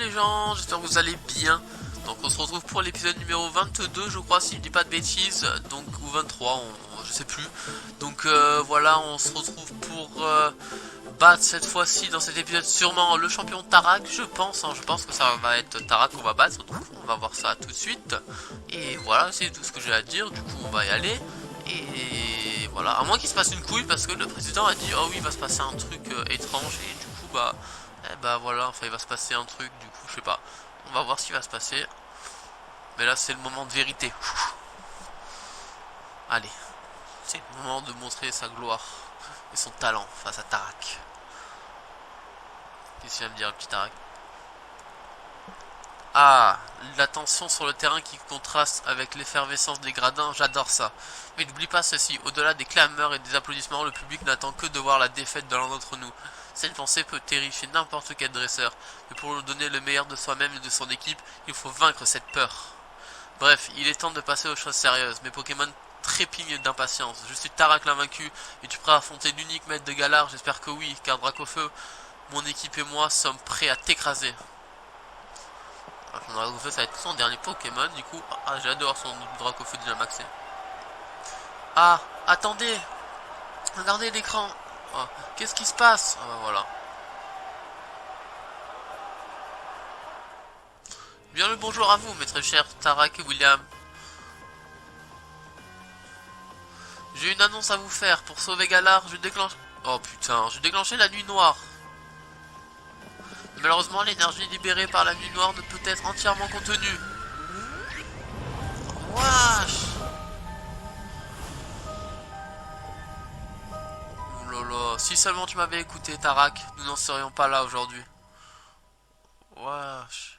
les gens, j'espère que vous allez bien. Donc on se retrouve pour l'épisode numéro 22 je crois, si je dis pas de bêtises, donc ou 23, je sais plus. Donc voilà, on se retrouve pour battre cette fois-ci dans cet épisode sûrement le champion Tarak, je pense, hein, je pense que ça va être Tarak qu'on va battre, donc on va voir ça tout de suite. Et voilà, c'est tout ce que j'ai à dire, du coup on va y aller. Et voilà, à moins qu'il se passe une couille parce que le président a dit oh oui il va se passer un truc étrange et du coup bah voilà, enfin il va se passer un truc, du coup je sais pas. On va voir ce qui va se passer. Mais là c'est le moment de vérité. Allez, c'est le moment de montrer sa gloire et son talent face à Tarak. Qu'est-ce qu'il va me dire le petit Tarak? Ah, la tension sur le terrain qui contraste avec l'effervescence des gradins, j'adore ça. Mais n'oublie pas ceci, au-delà des clameurs et des applaudissements, le public n'attend que de voir la défaite de l'un d'entre nous. Cette pensée peut terrifier n'importe quel dresseur, mais pour nous donner le meilleur de soi-même et de son équipe, il faut vaincre cette peur. Bref, il est temps de passer aux choses sérieuses. Mes Pokémon trépignent d'impatience. Je suis Tarak l'invaincu, et tu es prêt à affronter l'unique maître de Galar? J'espère que oui, car Dracofeu, mon équipe et moi sommes prêts à t'écraser. Son Dracofeu, ça va être son dernier Pokémon, du coup. Ah, j'ai hâte de voir son Dracofeu déjà maxé. Ah, attendez! Regardez l'écran! Oh, qu'est-ce qui se passe? Ah bah voilà. Bien le bonjour à vous, mes très chers Tarak et William. J'ai une annonce à vous faire. Pour sauver Galar, je déclenche... Oh putain, je déclenché la nuit noire. Malheureusement, l'énergie libérée par la nuit noire ne peut être entièrement contenue. Wesh! Oh là là, si seulement tu m'avais écouté, Tarak, nous n'en serions pas là aujourd'hui. Wesh.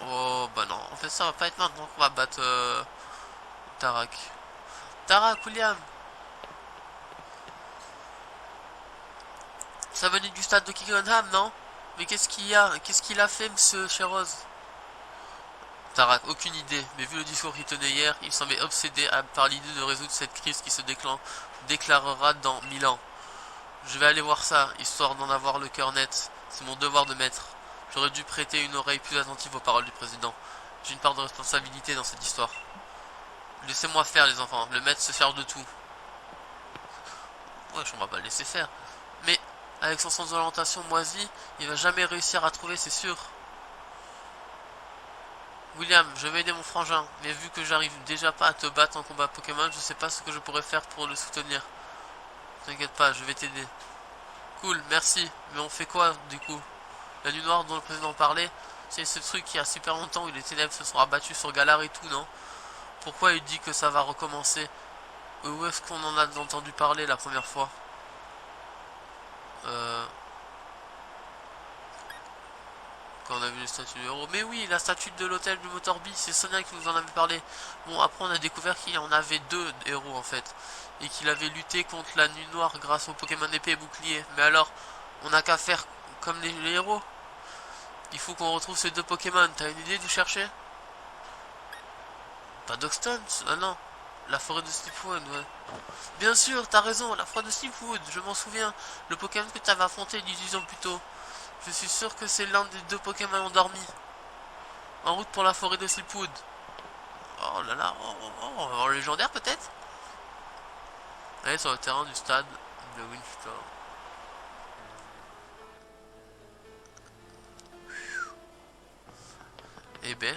Oh bah non, en fait ça va pas être maintenant qu'on va battre Tarak. Tarak, William! Ça venait du stade de Kickenham, non? Mais qu'est-ce qu'il y a? Qu'est-ce qu'il a fait, monsieur Cheroz? Tarak, aucune idée, mais vu le discours qu'il tenait hier, il semblait obsédé par l'idée de résoudre cette crise qui se déclarera dans 1000 ans. Je vais aller voir ça, histoire d'en avoir le cœur net. C'est mon devoir de maître. J'aurais dû prêter une oreille plus attentive aux paroles du président. J'ai une part de responsabilité dans cette histoire. Laissez-moi faire, les enfants. Le maître se charge de tout. Ouais, on va pas le laisser faire. Mais, avec son sens d'orientation moisi, il va jamais réussir à trouver, c'est sûr. William, je vais aider mon frangin, mais vu que j'arrive déjà pas à te battre en combat Pokémon, je sais pas ce que je pourrais faire pour le soutenir. T'inquiète pas, je vais t'aider. Cool, merci. Mais on fait quoi, du coup? La nuit noire dont le président parlait, c'est ce truc qui a super longtemps où les ténèbres se sont abattus sur Galar et tout, non? Pourquoi il dit que ça va recommencer? Où est-ce qu'on en a entendu parler la première fois? Quand on a vu les statues de héros. Mais oui, la statue de l'hôtel du Motorby, c'est Sonia qui nous en avait parlé. Bon, après on a découvert qu'il y en avait deux héros en fait. Et qu'il avait lutté contre la nuit noire grâce au Pokémon épée et bouclier. Mais alors, on n'a qu'à faire comme les héros. Il faut qu'on retrouve ces deux Pokémon. T'as une idée d'où chercher? Pas Doxton? Ah non. La forêt de Sleepwood, ouais. Bien sûr, t'as raison, la forêt de Sleepwood, je m'en souviens. Le Pokémon que t'avais affronté 18 ans plus tôt. Je suis sûr que c'est l'un des deux Pokémon endormis. En route pour la forêt de Sleepwood. Oh là là, en légendaire peut-être? Allez sur le terrain du stade de Winchester. Eh ben.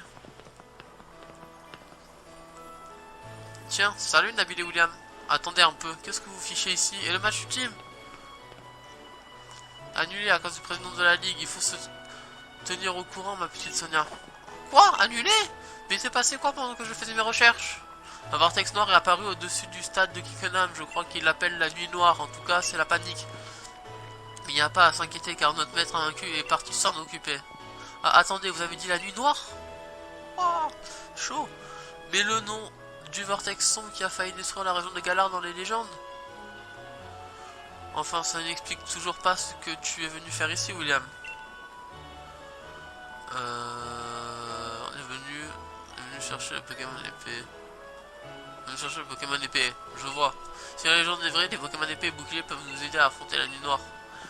Tiens, salut Nabil et William. Attendez un peu, qu'est-ce que vous fichez ici? Et le match ultime? Annulé à cause du président de la ligue, il faut se tenir au courant ma petite Sonia. Quoi? Annulé? Mais il s'est passé quoi pendant que je faisais mes recherches? Un vortex noir est apparu au-dessus du stade de Kickenham, je crois qu'il l'appelle la nuit noire, en tout cas c'est la panique. Mais il n'y a pas à s'inquiéter car notre maître invaincu est parti s'en occuper. Ah attendez, vous avez dit la nuit noire? Oh, chaud. Mais le nom du vortex sombre qui a failli détruire la région de Galar dans les légendes? Enfin, ça n'explique toujours pas ce que tu es venu faire ici, William. On est venu chercher le Pokémon épée. On est venu chercher le Pokémon épée, je vois. Si la légende est vraie, les Pokémon épée et bouclier peuvent nous aider à affronter la nuit noire.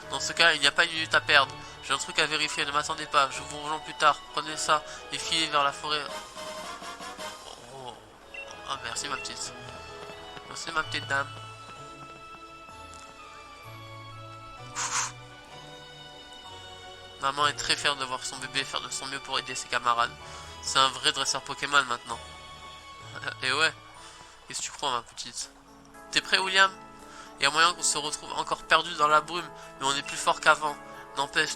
Dans ce cas, il n'y a pas une minute à perdre. J'ai un truc à vérifier, ne m'attendez pas, je vous rejoins plus tard. Prenez ça et filez vers la forêt. Oh. Ah, merci ma petite. Merci ma petite dame. Maman est très fière de voir son bébé faire de son mieux pour aider ses camarades. C'est un vrai dresseur Pokémon maintenant. Et ouais, qu'est-ce que tu crois ma petite? T'es prêt William? Il y a moyen qu'on se retrouve encore perdu dans la brume, mais on est plus fort qu'avant. N'empêche,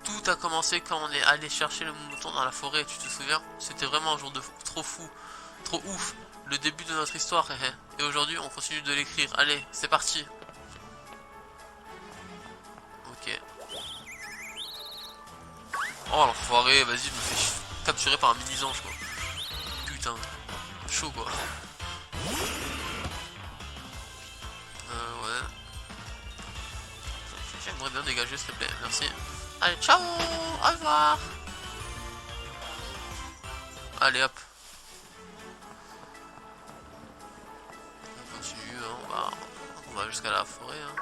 tout a commencé quand on est allé chercher le mouton dans la forêt, tu te souviens? C'était vraiment un jour de trop fou, trop ouf. Le début de notre histoire, et aujourd'hui on continue de l'écrire. Allez, c'est parti. Ok. Oh l'enfoiré, vas-y, me fais capturer par un mini-ange quoi. Putain, chaud quoi. Ouais. J'aimerais bien dégager s'il te plaît, merci. Allez, ciao, au revoir. Allez hop. On continue, hein, on va jusqu'à la forêt. Hein.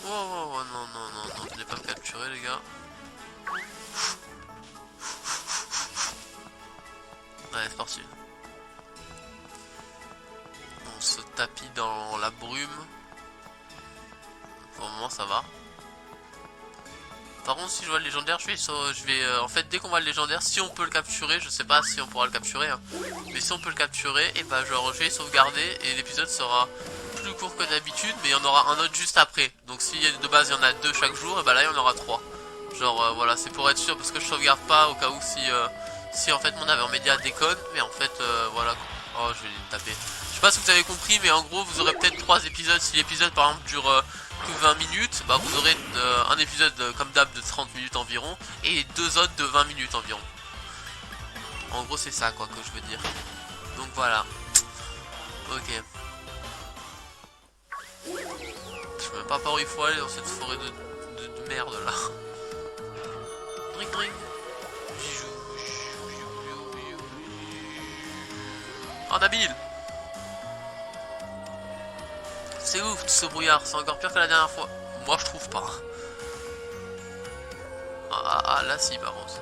Oh, oh, oh, non, non, non, non, venez pas me capturer les gars. Allez, c'est parti. On se tapit dans la brume. Pour le moment ça va. Par contre si je vois le légendaire je vais en fait dès qu'on voit le légendaire, si on peut le capturer, je sais pas si on pourra le capturer hein, mais si on peut le capturer, et bah genre je vais sauvegarder et l'épisode sera plus court que d'habitude, mais il y en aura un autre juste après. Donc si de base il y en a 2 chaque jour, et bah là il y en aura 3. Genre voilà, c'est pour être sûr parce que je sauvegarde pas au cas où si en fait mon navire média déconne, mais en fait voilà. Oh je vais le taper. Je sais pas si vous avez compris, mais en gros vous aurez peut-être 3 épisodes. Si l'épisode par exemple dure que 20 minutes, bah vous aurez un épisode comme d'hab de 30 minutes environ et 2 autres de 20 minutes environ. En gros c'est ça quoi que je veux dire. Donc voilà. Ok. Je sais même pas par où il faut aller dans cette forêt de merde là. Drink drink. Oh Nabil. C'est ouf tout ce brouillard, c'est encore pire que la dernière fois. Moi je trouve pas. Ah là si par contre.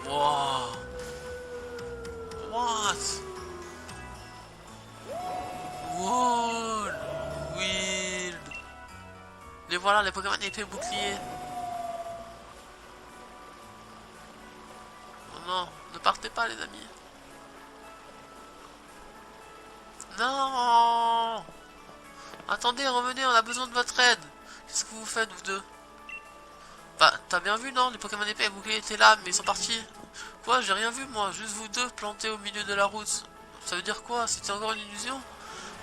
Wow. What? Wall. Wild. Les voilà les Pokémon épée bouclier. Oh non, ne partez pas les amis. Non. Attendez, revenez, on a besoin de votre aide. Qu'est-ce que vous faites vous deux? Bah, t'as bien vu, non? Les Pokémon épée et bouclier étaient là, mais ils sont partis. Quoi? J'ai rien vu, moi. Juste vous deux plantés au milieu de la route. Ça veut dire quoi? C'était encore une illusion?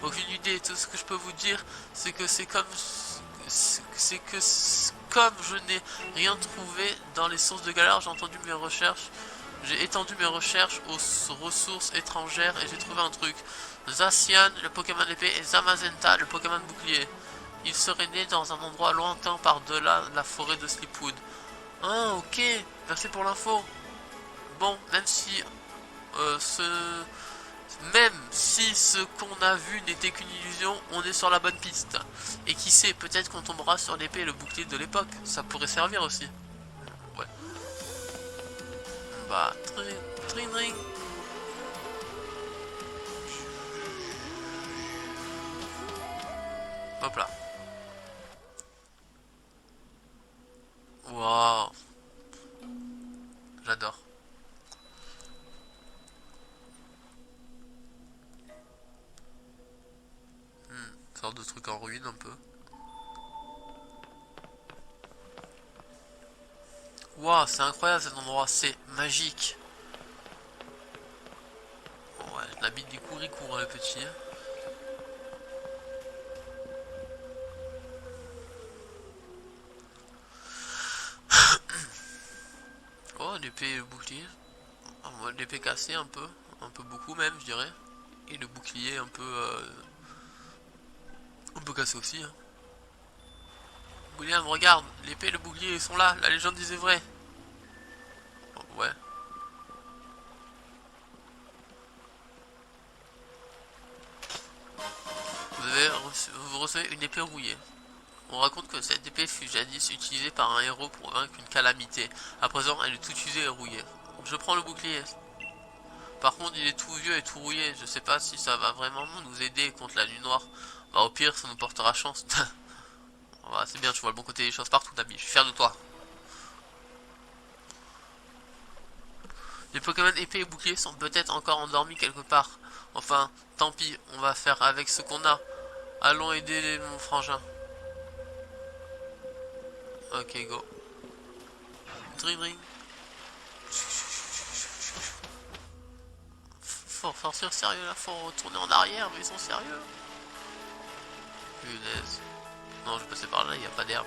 Aucune idée. Tout ce que je peux vous dire, c'est que comme je n'ai rien trouvé dans les sources de galère, j'ai étendu mes recherches aux ressources étrangères et j'ai trouvé un truc. Zacian, le Pokémon épée, et Zamazenta, le Pokémon bouclier. Il serait né dans un endroit lointain par-delà la forêt de Sleepwood. Ah, ok, merci pour l'info. Bon, euh, ce... même si ce qu'on a vu n'était qu'une illusion, on est sur la bonne piste. Et qui sait, peut-être qu'on tombera sur l'épée et le bouclier de l'époque. Ça pourrait servir aussi. Ouais. Bah, tring ring. Hop là. Waouh. J'adore. Sorte de truc en ruine un peu. Waouh, c'est incroyable cet endroit, c'est magique. Ouais, je l'habite du coup, ricourt le petit. Oh, l'épée et le bouclier. L'épée cassée un peu beaucoup même, je dirais. Et le bouclier un peu cassé aussi. Hein. William, regarde, l'épée et le bouclier ils sont là, la légende disait vrai. Oh, ouais. Vous recevez une épée rouillée. On raconte que cette épée fut jadis utilisée par un héros pour vaincre une calamité. À présent, elle est toute usée et rouillée. Je prends le bouclier. Par contre, il est tout vieux et tout rouillé. Je sais pas si ça va vraiment nous aider contre la nuit noire. Bah, au pire, ça nous portera chance. Voilà, c'est bien, tu vois le bon côté des choses partout, Nabi. Je suis fier de toi. Les Pokémon épée et bouclier sont peut-être encore endormis quelque part. Enfin, tant pis, on va faire avec ce qu'on a. Allons aider mon frangin. Ok, go. Dring dring. Faut sortir sérieux là, faut retourner en arrière, mais ils sont sérieux. Punaise. Non, je vais passer par là, il n'y a pas d'herbe.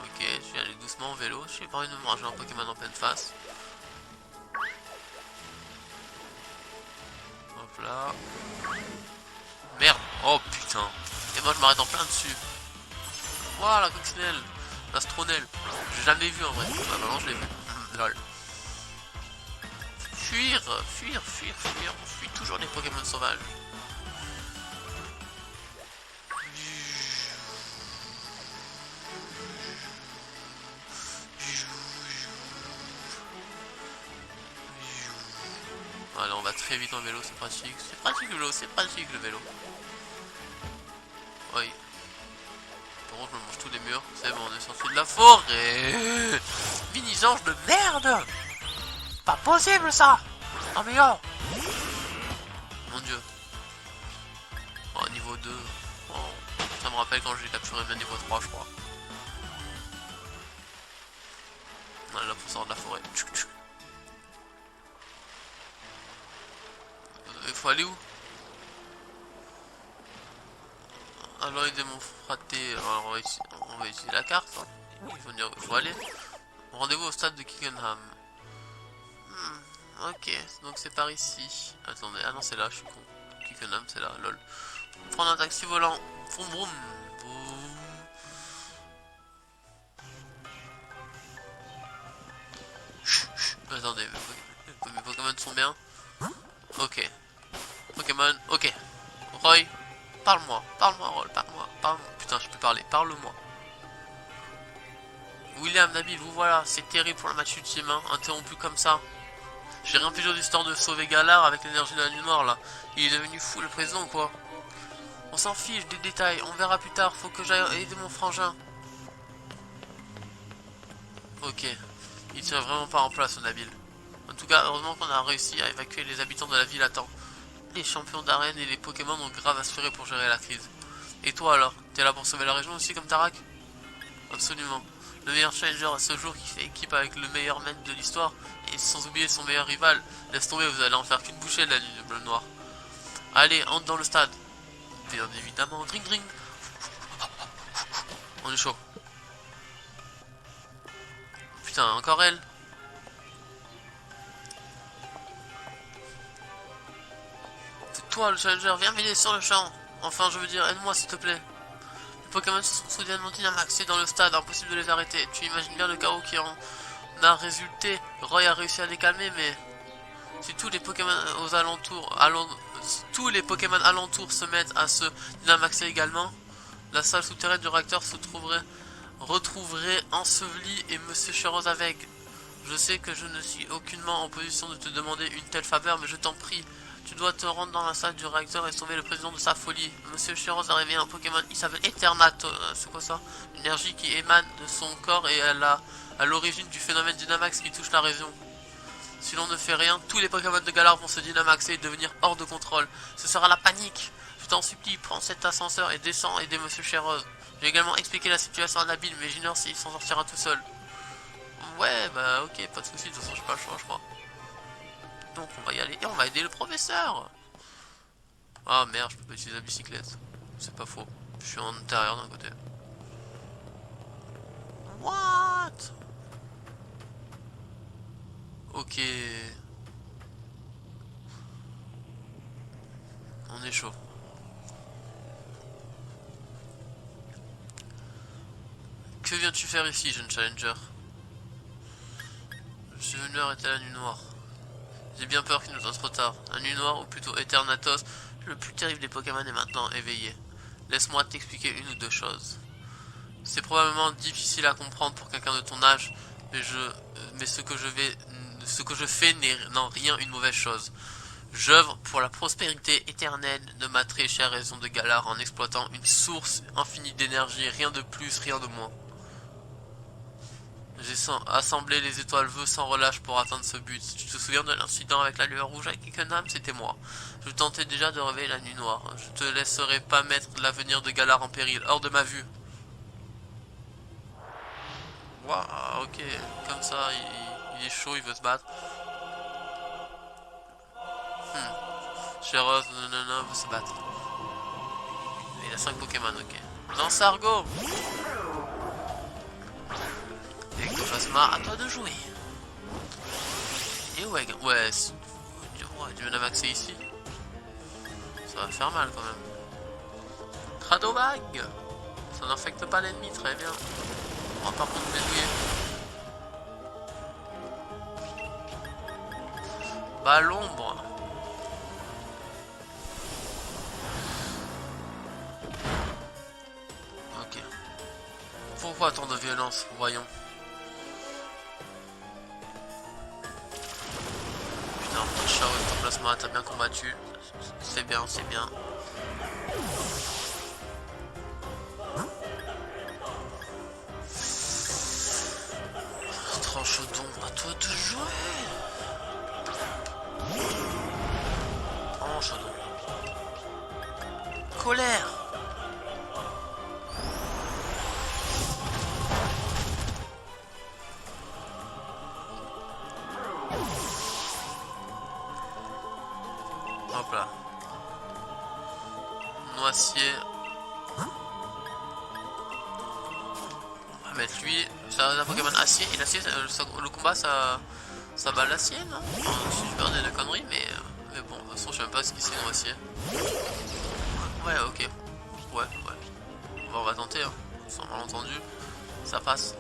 Ok, je vais aller doucement en vélo. Je n'ai pas envie de me manger un Pokémon en pleine face. Hop là. Merde. Oh putain. Et moi je m'arrête en plein dessus. Voilà, coccinelle. L'astronelle. J'ai jamais vu en vrai. Bah maintenant je l'ai vu. Lol. Fuir, fuir, fuir, fuir. On fuit toujours les Pokémon sauvages. Allez, on va très vite en vélo, c'est pratique. C'est pratique le vélo, c'est pratique le vélo. Oui. Par contre, je me mange tous les murs. C'est bon, on est sorti de la forêt. Mini-ange de merde. Pas possible ça. Oh mais oh. Mon dieu. Oh, niveau 2. Oh. Ça me rappelle quand j'ai capturé le niveau 3, je crois. Là, pour sortir de la forêt. Il faut aller où? Alors aider mon fraté. Alors on va utiliser la carte. Hein. Il faut aller. Rendez-vous au stade de Kickenham. Ok, donc c'est par ici. Attendez, ah non c'est là, je suis con. Kickenham c'est là, lol. Prendre un taxi volant. Vroom vroom. Vroom. Chut, chut. Attendez, mes Pokémon sont bien. Ok. Pokémon, ok. Roy, parle-moi, Roy, parle-moi. Putain, je peux parler, parle-moi. William, Nabil, vous voilà, c'est terrible pour le match ultime, hein, interrompu comme ça. J'ai rien fait de l'histoire de sauver Galar avec l'énergie de la nuit noire là. Il est devenu fou le président ou quoi? On s'en fiche des détails, on verra plus tard, faut que j'aille aider mon frangin. Ok, il tient vraiment pas en place, Nabil. En tout cas, heureusement qu'on a réussi à évacuer les habitants de la ville à temps. Les champions d'arène et les Pokémon ont grave assuré pour gérer la crise. Et toi alors, t'es là pour sauver la région aussi comme Tarak? Absolument. Le meilleur challenger à ce jour qui fait équipe avec le meilleur maître de l'histoire, et sans oublier son meilleur rival. Laisse tomber, vous allez en faire qu'une bouchée de la nuit de bleu noir. Allez, entre dans le stade. Bien évidemment, drink drink. On est chaud. Putain, encore elle. C'est toi le challenger, viens m'aider sur le champ. Enfin, je veux dire, aide-moi s'il te plaît. Les Pokémon se sont soudainement dynamaxés dans le stade, impossible de les arrêter. Tu imagines bien le chaos qui en a résulté. Roy a réussi à les calmer, mais si tous les Pokémon aux alentours, si tous les Pokémon alentours se mettent à se dynamaxer également, la salle souterraine du réacteur retrouverait ensevelie et Monsieur Chirose avec. Je sais que je ne suis aucunement en position de te demander une telle faveur, mais je t'en prie. Tu dois te rendre dans la salle du réacteur et sauver le président de sa folie. Monsieur Chirose a réveillé un Pokémon, il s'appelle Eternatus. C'est quoi ça? L'énergie qui émane de son corps et à l'origine du phénomène Dynamax qui touche la région. Si l'on ne fait rien, tous les Pokémon de Galar vont se dynamaxer et devenir hors de contrôle. Ce sera la panique. Je t'en supplie, prends cet ascenseur et descends aider Monsieur Chirose. J'ai également expliqué la situation à Nabil, mais j'ignore s'il s'en sortira tout seul. Ouais, bah ok, pas de soucis, de toute façon j'ai pas le choix, je crois. Donc on va y aller et on va aider le professeur. Ah merde, je peux pas utiliser la bicyclette. C'est pas faux. Je suis en intérieur d'un côté. What? Ok. On est chaud. Que viens-tu faire ici, jeune challenger? Je suis venu arrêter la nuit noire. J'ai bien peur qu'il nous soit trop tard. La nuit noire, ou plutôt Eternatus, Le plus terrible des Pokémon est maintenant éveillé. Laisse-moi t'expliquer une ou deux choses. C'est probablement difficile à comprendre pour quelqu'un de ton âge, mais ce que je fais n'est en rien une mauvaise chose. J'œuvre pour la prospérité éternelle de ma très chère raison de Galar en exploitant une source infinie d'énergie, rien de plus, rien de moins. J'ai assemblé les étoiles vœux sans relâche pour atteindre ce but. Tu te souviens de l'incident avec la lueur rouge avec Ikenam? C'était moi. Je tentais déjà de réveiller la nuit noire. Je te laisserai pas mettre l'avenir de Galar en péril, hors de ma vue. Waouh, ok, comme ça, il est chaud, il veut se battre. Chéros, non, veut se battre. Il a 5 Pokémon, ok. Lance Argo! Ectoplasma, à toi de jouer. Et ouais, du Dynamax est ici. Ça va faire mal quand même. Cradobag! Ça n'infecte pas l'ennemi, très bien. On va par contre déjouer. Bah l'ombre. Ok. Pourquoi tant de violence? Voyons. Putain, Chao Ectoplasma, t'as bien combattu. C'est bien, c'est bien. Tranchodon, à toi de jouer. Tranchodon. Colère. Hop là. Noisier. On va mettre lui. C'est un Pokémon acier. Et l'acier, le combat, ça bat l'acier, non? Enfin, je suis peur de conneries, mais bon, de toute façon, je sais même pas ce qu'il c'est Noisier. Ouais, ok. Ouais. Bon, on va tenter, hein. Sans malentendu. Ça passe.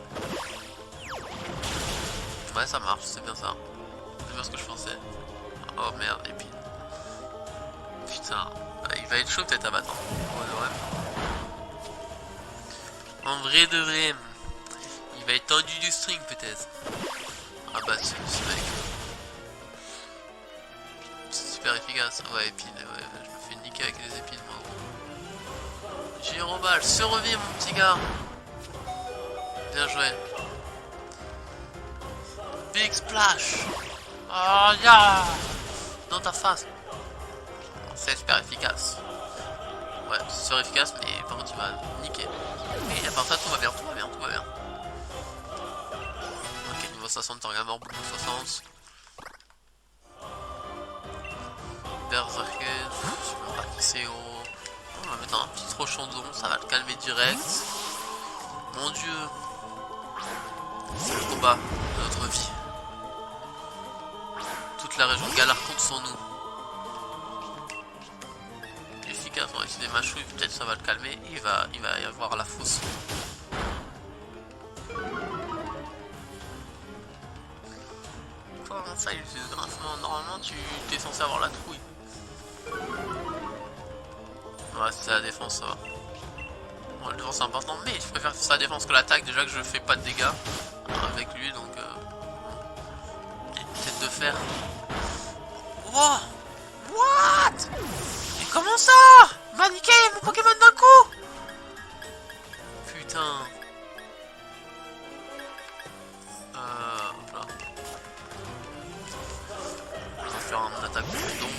Ouais, ça marche, c'est bien ça. C'est bien ce que je pensais. Oh merde, épine. Putain, il va être chaud peut-être à battre. En vrai de vrai, il va être tendu du string peut-être. Ah bah ce mec. C'est super efficace. Ouais, épine, ouais, je me fais niquer avec les épines moi. Gyroball, survie mon petit gars. Bien joué. Big Splash. Oh yeah. Dans ta face. C'est super efficace. Ouais, c'est super efficace, mais par contre il va niquer. Et à part ça, tout va bien. Ok, niveau 60, Torgamor, beaucoup 60. Berserker, je sais même pas qui c'est gros. On va mettre un petit Trochondon, ça va le calmer direct. Mon dieu. C'est le combat de notre vie. Toute la région de Galar compte sur nous. Efficace, on va essayer des machouilles, peut-être ça va le calmer. Il va y avoir la fosse. Comment ça, il utilise grincement? Normalement, tu es censé avoir la trouille. Ouais, c'est la défense, ça va. Bon, la défense c'est important, mais je préfère faire sa défense que l'attaque. Déjà que je fais pas de dégâts avec lui, donc tête de fer. Wow! What? Mais comment ça? M'a niqué mon Pokémon d'un coup! Putain. Hop là. Je vais faire une attaque bourdon.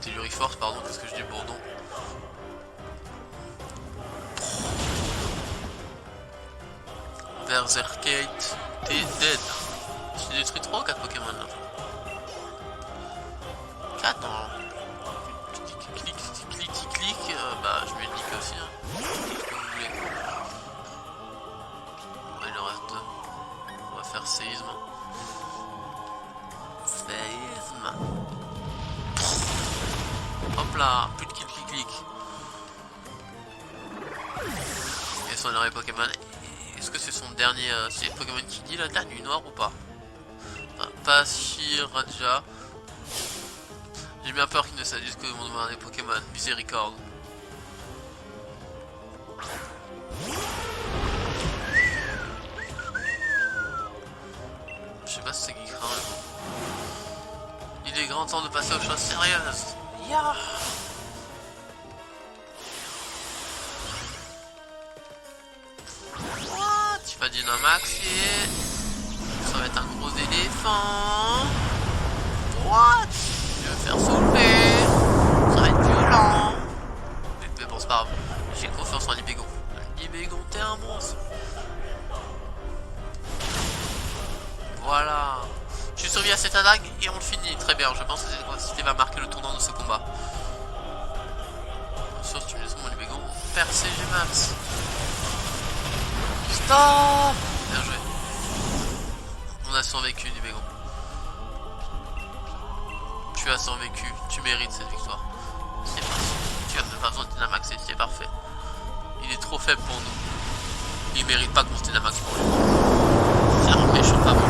Telluriforce, pardon, qu'est-ce que je dis bourdon? Berserkate, t'es dead. J'ai détruit 3 ou 4 Pokémon là. 4 non. Clic, bah je vais le niquer aussi. Hein. Qu'est-ce que vous voulez? Ouais, il en reste 2. On va faire séisme. Hop là, plus de clic. Et son dernier Pokémon. Est-ce que c'est son dernier. C'est le Pokémon qui dit la nuit noire ou pas? Enfin, Pachiraja. J'ai bien peur qu'il ne s'agisse que de mon des Pokémon. Miséricorde. Je sais pas si c'est qui craint, mais bon. Il est grand temps de passer aux choses sérieuses. Yeah. What? Tu vas Dynamax et... ça va être un gros éléphant. What? Je vais me faire soulever. Ça va être violent. Mais bon, c'est pas grave. J'ai confiance en Libégon. Libégon, t'es un monstre. Voilà. Je suis survécu à cette attaque et on le finit. Très bien, je pense que cette capacité va marquer le tournant de ce combat. Bien sûr, tu me laisses mon Libégon. Percé Gmax. Stop. Bien joué. On a survécu, Libégon. Tu as survécu, tu mérites cette victoire. C'est parti. Tu as pas besoin de Dynamaxer, c'est parfait. Il est trop faible pour nous. Il mérite pas qu'on se Dynamax pour lui. C'est un méchant pas bon.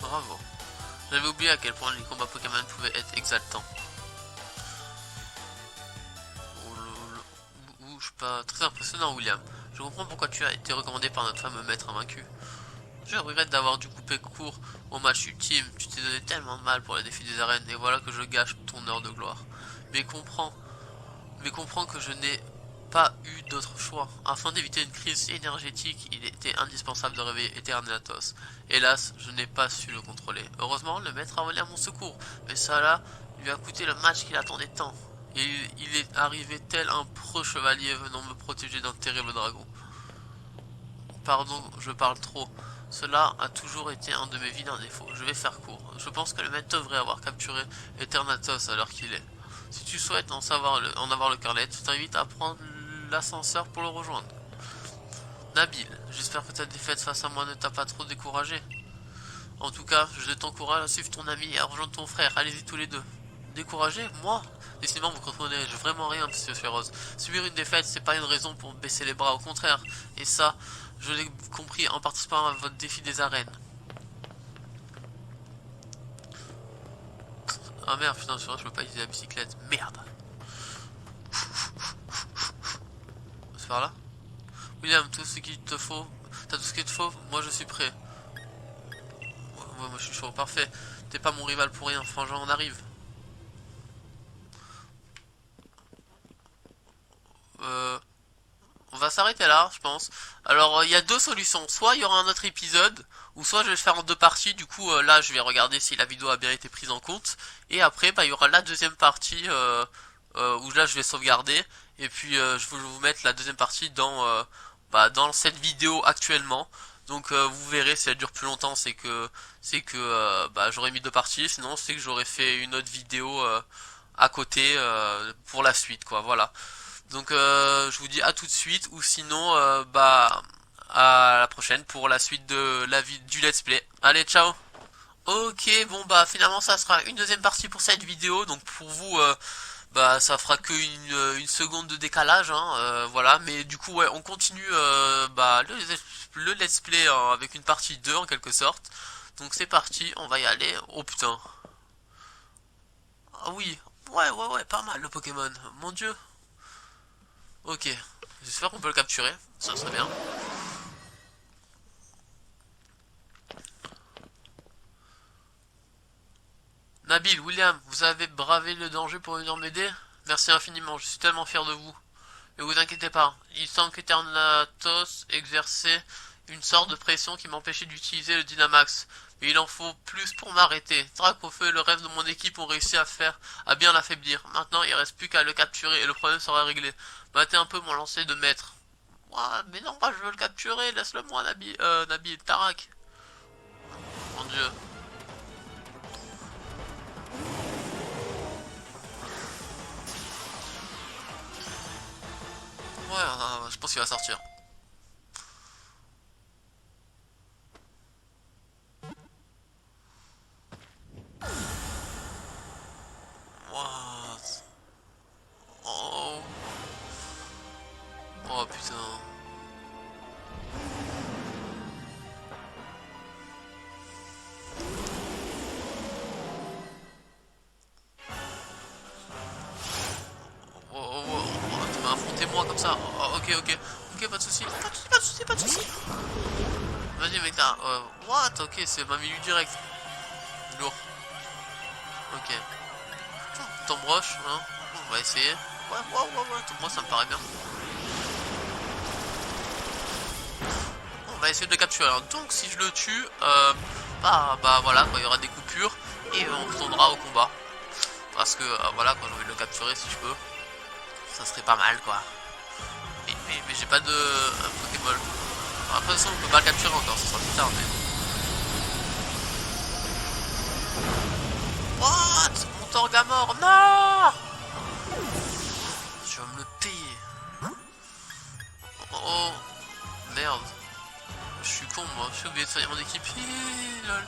Bravo. J'avais oublié à quel point les combats Pokémon pouvaient être exaltants. Je suis pas très impressionnant, William. Je comprends pourquoi tu as été recommandé par notre fameux maître invaincu. Je regrette d'avoir dû couper court au match ultime. Tu t'es donné tellement de mal pour les défis des arènes et voilà que je gâche ton heure de gloire. Mais comprends que je n'ai pas eu d'autre choix. Afin d'éviter une crise énergétique, il était indispensable de réveiller Eternatus. Hélas, je n'ai pas su le contrôler. Heureusement, le maître a volé à mon secours, mais cela lui a coûté le match qu'il attendait tant. Et il est arrivé tel un preux chevalier venant me protéger d'un terrible dragon. Pardon, je parle trop. Cela a toujours été un de mes vilains défauts. Je vais faire court. Je pense que le maître devrait avoir capturé Eternatus à l'heure qu'il est. Si tu souhaites en avoir le cœur net, je t'invite à prendre l'ascenseur pour le rejoindre. Nabil, j'espère que ta défaite face à moi ne t'a pas trop découragé. En tout cas, je t'encourage à suivre ton ami et à rejoindre ton frère. Allez-y tous les deux. Découragé? Moi? Décidément, vous comprenez vraiment rien, monsieur Féroce. Subir une défaite, c'est pas une raison pour baisser les bras, au contraire. Et ça, je l'ai compris en participant à votre défi des arènes. Ah merde, putain, je peux pas utiliser la bicyclette. Merde. C'est par là? William, tout ce qu'il te faut. T'as tout ce qu'il te faut? Moi, je suis prêt. Ouais, moi, je suis chaud. Parfait. T'es pas mon rival pour rien. Frangin, on arrive. On va s'arrêter là, je pense. Alors, il y a deux solutions. Soit il y aura un autre épisode, ou soit je vais le faire en deux parties. Du coup, là, je vais regarder si la vidéo a bien été prise en compte. Et après, bah, il y aura la deuxième partie, où là, je vais sauvegarder. Et puis, je vais vous mettre la deuxième partie dans cette vidéo actuellement. Donc, vous verrez, si elle dure plus longtemps, c'est que bah, j'aurais mis deux parties. Sinon, c'est que j'aurais fait une autre vidéo à côté pour la suite, quoi. Voilà. Donc je vous dis à tout de suite ou sinon bah à la prochaine pour la suite de la vie du let's play. Allez, ciao. Ok, bon bah finalement ça sera une deuxième partie pour cette vidéo. Donc pour vous bah ça fera que une seconde de décalage hein, voilà, mais du coup ouais, on continue bah le let's play avec une partie 2 en quelque sorte. Donc c'est parti, on va y aller. Oh putain. Ah oui. Ouais, pas mal le Pokémon. Mon dieu. Ok, j'espère qu'on peut le capturer, ça serait bien. Nabil, William, vous avez bravé le danger pour venir m'aider? Merci infiniment, je suis tellement fier de vous. Ne vous inquiétez pas, il semble qu'Eternatos exerçait une sorte de pression qui m'empêchait d'utiliser le Dynamax. Mais il en faut plus pour m'arrêter. Dracofeu et le reste de mon équipe ont réussi à bien l'affaiblir. Maintenant, il reste plus qu'à le capturer et le problème sera réglé. Battez un peu mon lancer de maître. Ouah, mais non, moi je veux le capturer, laisse-le moi, Nabil, Tarak. Mon dieu. Ouais, je pense qu'il va sortir. What? Oh. Oh putain. Tu m'as affronté moi comme ça. Oh, ok, ok. Ok, pas de soucis. Pas de soucis, pas de soucis, pas de soucis. Vas-y mec là. What? Ok, c'est ma minute direct. Lourd. Ok. Ton broche, hein. On va essayer. Ouais. Ton broche, ça me paraît bien. On va essayer de le capturer. Alors, donc si je le tue, bah voilà, quoi, il y aura des coupures et on retournera au combat. Parce que voilà, quand j'ai envie de le capturer si je peux, ça serait pas mal quoi. Mais j'ai pas de Pokéball. Après de toute façon on peut pas le capturer encore, ça sera plus tard mais. What? Mon Torgamore, non! Tu vas me le payer. Oh merde. Je suis con moi, j'ai oublié de faire mon équipe. Lol.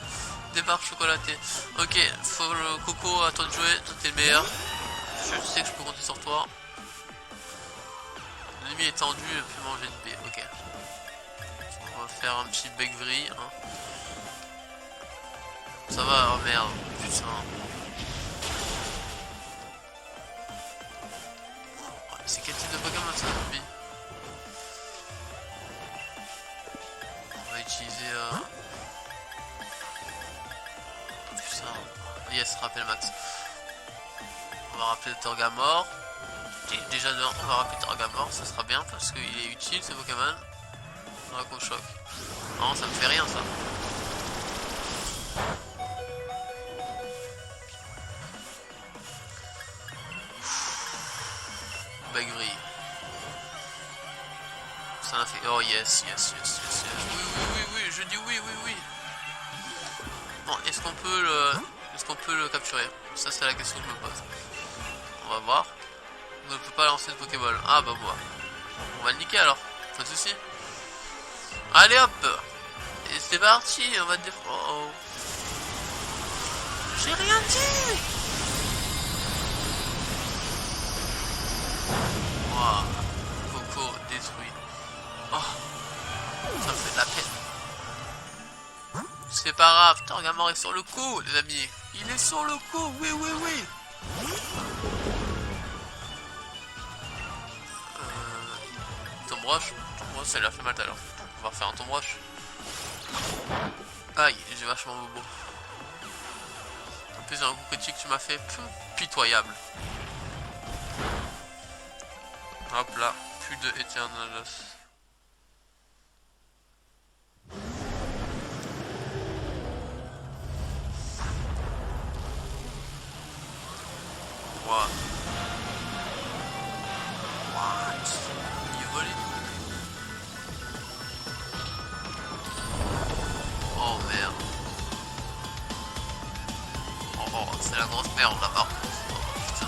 Des barres chocolatées. Ok, faut le Coco, à toi de jouer, toi t'es le meilleur. Je sais que je peux compter sur toi. L'ennemi est tendu, il peut manger de B, ok. On va faire un petit Beckvry. Hein. Ça va, oh merde, putain. C'est quel type de Pokémon ça, lui? On va utiliser... Putain. Yes, rappel max. On va rappeler Torgamore. Déjà on va rappeler Torgamore, ça sera bien parce qu'il est utile ce Pokémon. Draco Choc. Non, ça me fait rien ça. Bagri. Ça l'a fait. Oh yes. Oui, je dis oui. Bon, est-ce qu'on peut le capturer? Ça c'est la question que je me pose. On va voir. On ne peut pas lancer de Pokéball. Ah bah moi. On va le niquer alors. Pas de soucis. Allez hop. Et c'est parti. On va te défendre. Oh. J'ai rien dit. Wow. Coco détruit. Oh. Ça me fait de la peine. C'est pas grave. Torgamore est sur le coup les amis. Il est sur le coup. Oui. Tombroche, ça lui a fait mal tout à l'heure. On va refaire un tombroche. Aïe, j'ai vachement bobo. En plus, un coup critique que tu m'as fait pitoyable. Hop là, plus de Eternalos. Wow. Oh merde. Oh, c'est la grosse merde là par contre. Oh, putain.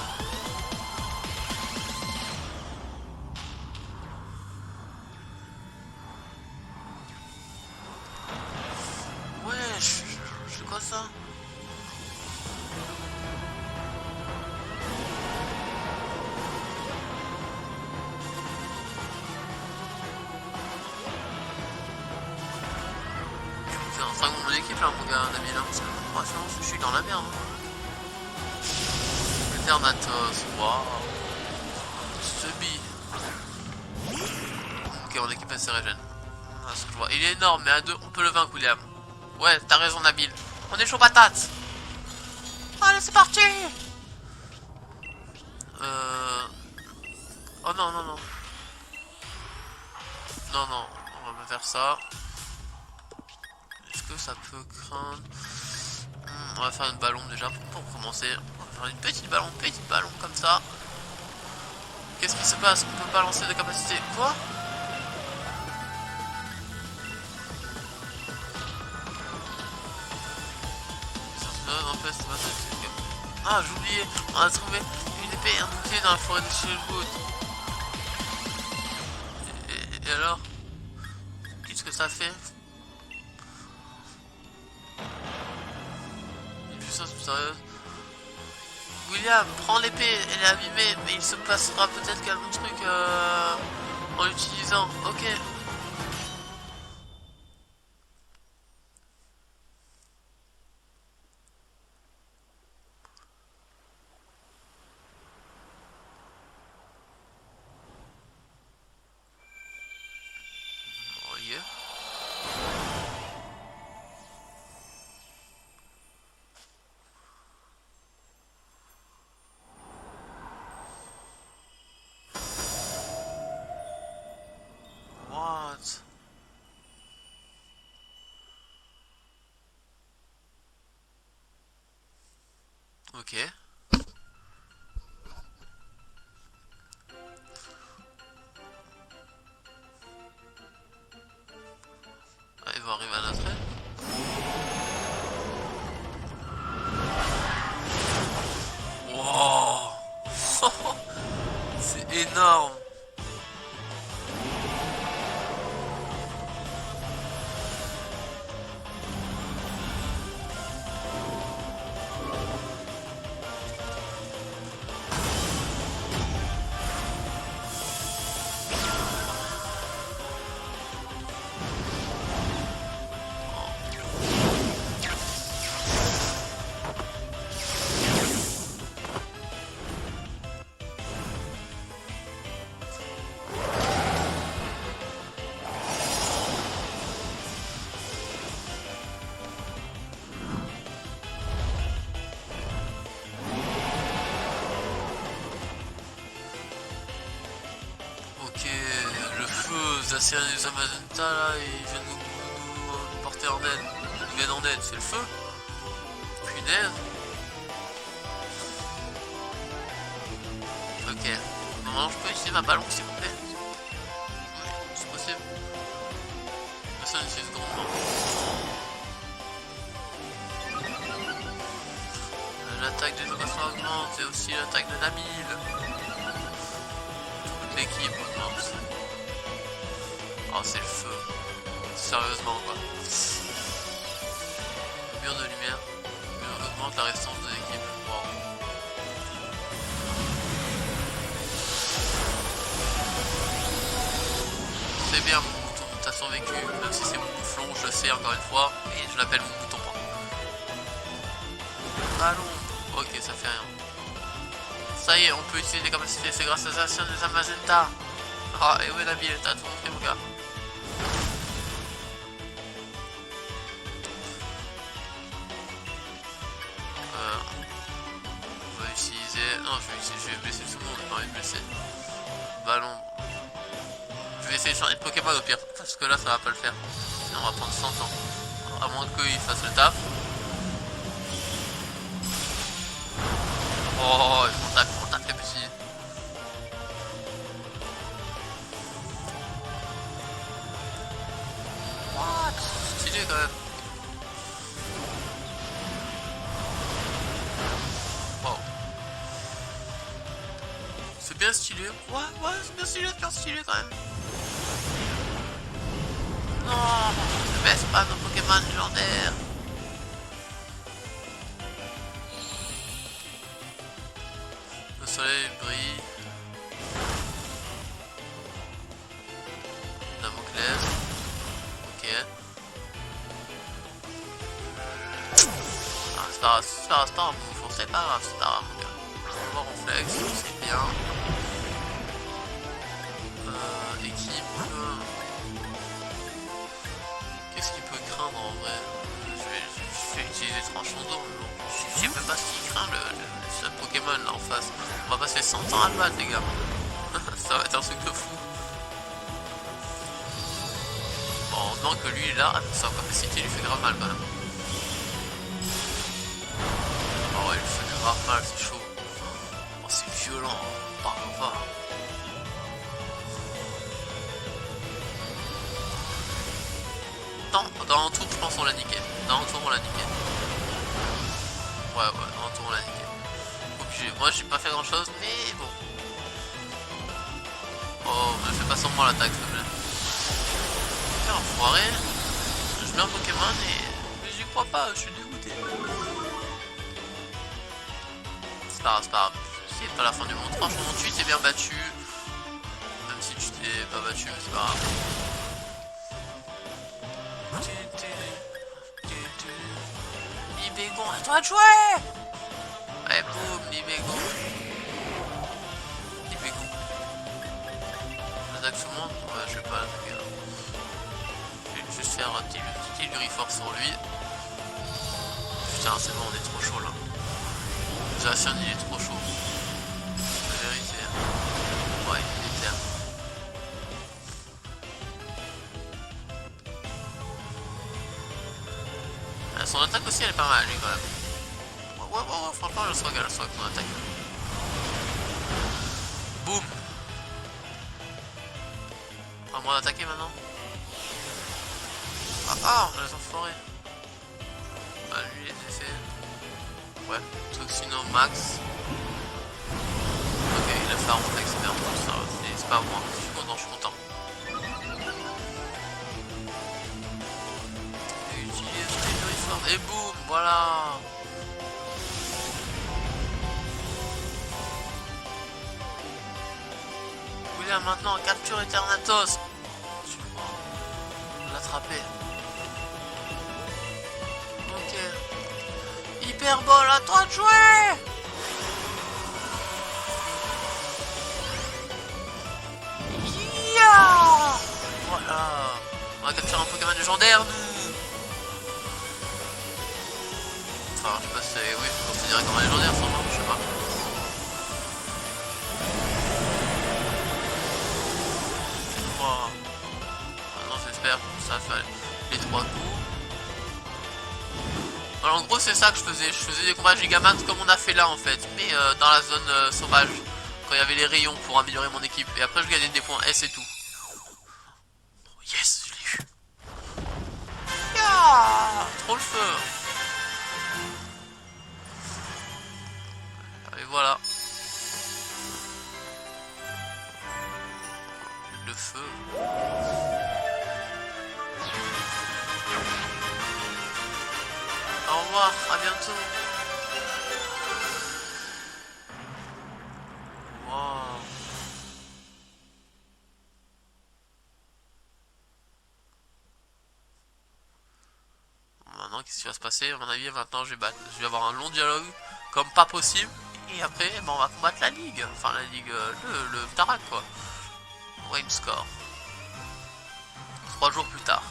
Ouais, je quoi ça? C'est un second de mon équipe là mon gars, Nabil, parce que moi je suis dans la merde. Eternatos, waouh. Stubby. Ok, mon équipe elle se régène. Ah, ce que je vois. Il est énorme, mais à deux on peut le vaincre, William. Ouais, t'as raison Nabil. On est chaud patate. Allez, c'est parti. Oh non. Non, on va faire ça. Est-ce que ça peut craindre? On va faire une ballon déjà pour commencer. On va faire une petite ballon comme ça. Qu'est-ce qui se passe? On peut pas lancer de capacité. Quoi? Ah, j'ai oublié. On a trouvé une épée et un bouclier dans la forêt de Shieldwood. Et alors? Qu'est-ce que ça fait? Une puissance mystérieuse. William, prends l'épée, elle est abîmée, mais il se passera peut-être quelque truc en l'utilisant. suffisant, ok. Oh yeah. What? Ok. Ah, ils vont arriver à notre aide. Wow. C'est énorme. Ok, le feu, Zacian et Zamazenta là, ils viennent nous porter en aide. Ils viennent en aide, c'est le feu? Punaise. Ok. Normalement, je peux utiliser ma ballon s'il vous plaît? Oui, c'est possible. Personne n'utilise grandement. L'attaque des Ogassons augmente et aussi l'attaque de Namil. Toute l'équipe augmente. Oh, c'est le feu. Sérieusement quoi. Mur de lumière. Augmente la résistance de l'équipe. Wow. C'est bien mon bouton, t'as survécu, même si c'est mon mouflon, je le sais encore une fois, et je l'appelle mon bouton. Allons. Ok, ça fait rien. Ça y est, on peut utiliser les capacités, c'est grâce à Zacian des Zamazenta. Ah, et où est la ville? T'as tout montré mon gars. On va utiliser... Non, je vais blesser tout le monde, j'ai pas envie de blesser. Ballon. Je vais essayer de changer de Pokémon au pire, parce que là ça va pas le faire. Sinon on va prendre 100 ans. À moins qu'il fasse le taf. Oh, on tape les petits. What? Stylé quand même. Wow. C'est bien stylé. Ouais, c'est bien stylé quand même. Non, ne baisse pas nos Pokémon légendaires. Le soleil brille. Damoclès. Ok. Ah, c'est pas grave, c'est pas grave, mon gars. On va Ronflex, c'est bien. Équipe. Qu'est-ce qu'il peut craindre en vrai? Je vais utiliser tranchant d'eau. Je sais même pas ce qu'il craint ce Pokémon là en face. On va passer 100 ans à le battre les gars. Ça va être un truc de fou. Bon, heureusement que lui là, sa capacité lui fait grave mal quand même. Oh ouais, il lui fait grave mal, c'est chaud. Oh c'est violent, pardon pas. Dans un tour je pense on l'a niqué. Dans un tour on l'a niqué. Ouais, dans un tour on l'a niqué. Obligé. Moi j'ai pas fait grand chose, mais bon. Oh, me fais pas semblant l'attaque s'il te plaît. Putain, enfoiré. Je mets un Pokémon et j'y crois pas, je suis dégoûté. C'est pas grave, c'est pas grave. C'est pas la fin du monde. Franchement, tu t'es bien battu. Même si tu t'es l'avais pas battu, mais c'est pas grave. Libégon, à toi de jouer. Ouais, boum, Libégon. Libégon. J'attaque tout le monde. Ouais, je vais pas l'attaquer là. Je vais juste faire un petit Luriforce sur lui. Putain, c'est bon, on est trop chaud là. Zacian, il est trop chaud. La vérité. Ouais, il est clair. Son attaque aussi, elle est pas mal, lui, quand même. Ouais, franchement, je swag mon attaque. Boum. À moi d'attaquer maintenant. Ah, les enfoirés. Ah, lui, il est fait. Ouais, Toxino Max. Ok, il a fait un round expert, c'est pas moi. Je suis content. Et boum, voilà. William maintenant capture Eternatus. L'attraper. Ok. Hyperbole, à toi de jouer. Yeah. Voilà. On va capturer un Pokémon légendaire, nous. Enfin, je sais pas si c'est... Oui, c'est considéré comme un légendaire, sûrement, je sais pas. Wow. Maintenant, j'espère que ça fait les 3 coups. Alors, en gros, c'est ça que je faisais. Je faisais des combats Gigamax comme on a fait là, en fait. Mais dans la zone sauvage. Quand il y avait les rayons pour améliorer mon équipe. Et après, je gagnais des points S et tout. Yes, je l'ai eu. Yeah, trop le feu. Et voilà. Le feu. Au revoir, à bientôt. Wow. Maintenant, qu'est-ce qui va se passer? À mon avis, maintenant, je vais avoir un long dialogue comme pas possible. Et après, ben, on va combattre la ligue. Enfin, la ligue, le Tarak, quoi. Wayne Score. 3 jours plus tard.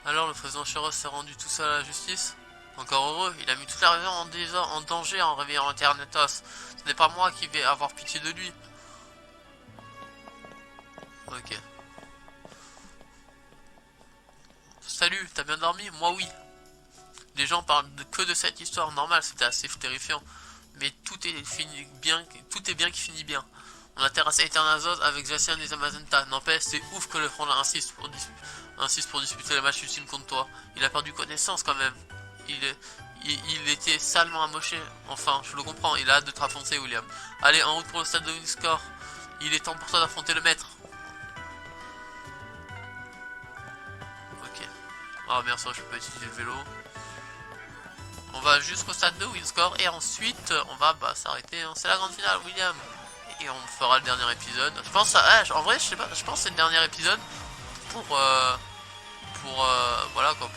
Alors, le président Chiros s'est rendu tout seul à la justice? Encore heureux, il a mis toute la région en danger en réveillant Eternatus. Ce n'est pas moi qui vais avoir pitié de lui. Ok. Salut, t'as bien dormi? Moi oui. Les gens parlent que de cette histoire, normal, c'était assez terrifiant. Mais tout est bien qui finit bien. On a terrassé Eternatus avec Zacian et Zamazenta. N'empêche, c'est ouf que le Franc insiste pour disputer le match ultime contre toi. Il a perdu connaissance quand même. Il était salement amoché. Enfin, je le comprends, il a hâte de te raconter, William. Allez, en route pour le stade de Windscore. Il est temps pour toi d'affronter le maître. Ok. Ah, bien sûr, je peux utiliser le vélo. On va jusqu'au stade de Windscore et ensuite on va s'arrêter. Hein. C'est la grande finale, William. Et on fera le dernier épisode. Je pense en vrai, je sais pas, je pense que c'est le dernier épisode pour voilà quoi,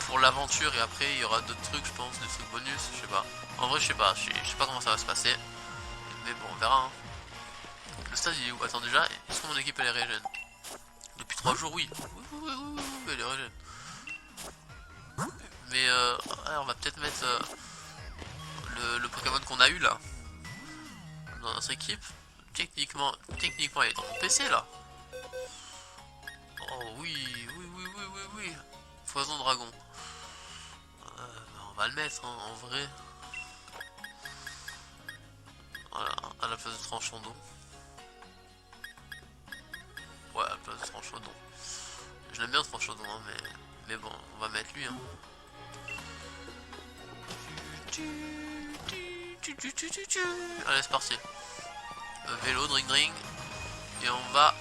pour l'aventure, et après il y aura d'autres trucs, je pense, des trucs bonus, je sais pas. En vrai, je sais pas comment ça va se passer. Mais bon, on verra. Hein. Le stade il est où? Attends, déjà, est-ce que mon équipe elle est régène? Depuis 3 jours, oui. Oui, elle est régène. Mais on va peut-être mettre le Pokémon qu'on a eu là dans notre équipe. Techniquement il est dans mon PC là. Oh oui. Poison dragon. On va le mettre hein, en vrai. Voilà, à la place de Tranchandon. Ouais, à la place de Tranchandon. Je l'aime bien Tranchandon, hein, mais bon, on va mettre lui. Hein. Allez, c'est parti. Vélo, drink. Et on va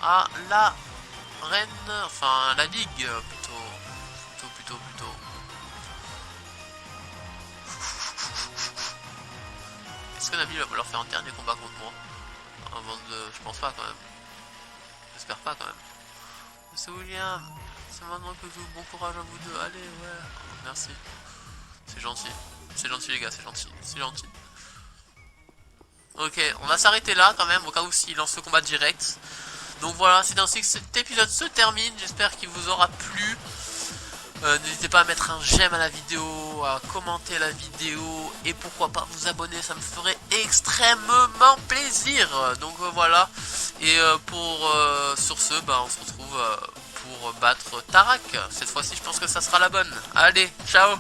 à la reine, enfin la ligue plutôt. Est-ce que Nabil va vouloir faire un dernier combat contre moi avant de... Je pense pas quand même. J'espère pas quand même. C'est William. C'est maintenant que je vous bon courage à vous deux. Allez, ouais. Merci. C'est gentil. C'est gentil les gars, c'est gentil. C'est gentil. Ok, on va s'arrêter là quand même, au cas où s'il lance le combat direct. Donc voilà, c'est ainsi que cet épisode se termine. J'espère qu'il vous aura plu. N'hésitez pas à mettre un j'aime à la vidéo, à commenter la vidéo et pourquoi pas vous abonner, ça me ferait extrêmement plaisir. Donc voilà, et sur ce, bah, on se retrouve pour battre Tarak. Cette fois-ci, je pense que ça sera la bonne. Allez, ciao!